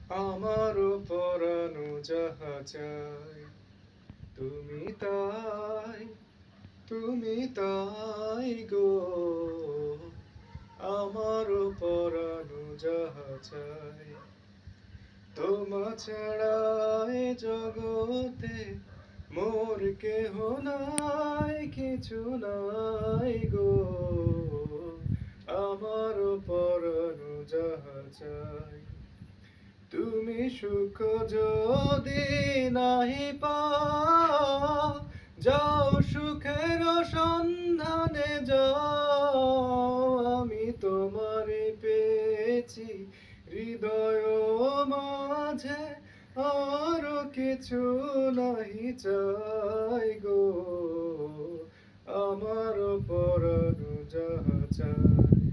আমারও পরানো যাহা চাই, তুমি তাই, তুমি তাই গো। আমারও পরানো যাহা চাই, তোমা ছাড়া এ জগতে মোর কেহ নাই, কিছু নাই গো। আমারও পরানো যাহা চাই, তুমি সুখ যদি নাহি পাও, যাও সুখের সন্ধানে যাও। আমি তোমারে পেয়েছি হৃদয় মাঝে, আর কিছু নাহি চাই গো। আমার পরানো যাহা চাই,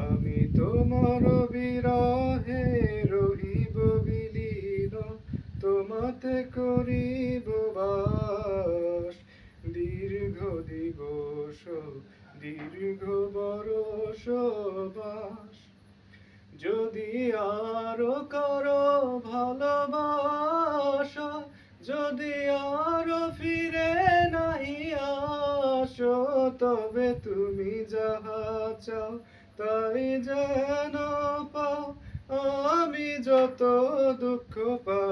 আমি তোমার বিরহে রহিব বিলীন, তোমাতে করিব বাস দীর্ঘ দিবস, দীর্ঘ বরষ বাস। যদি আরো করো ভালোবাসা, যদি আরো ফিরে নাহি আসো, তবে তুমি যাহা চাও তাই যেন পাও। আমি যত দুঃখ পাই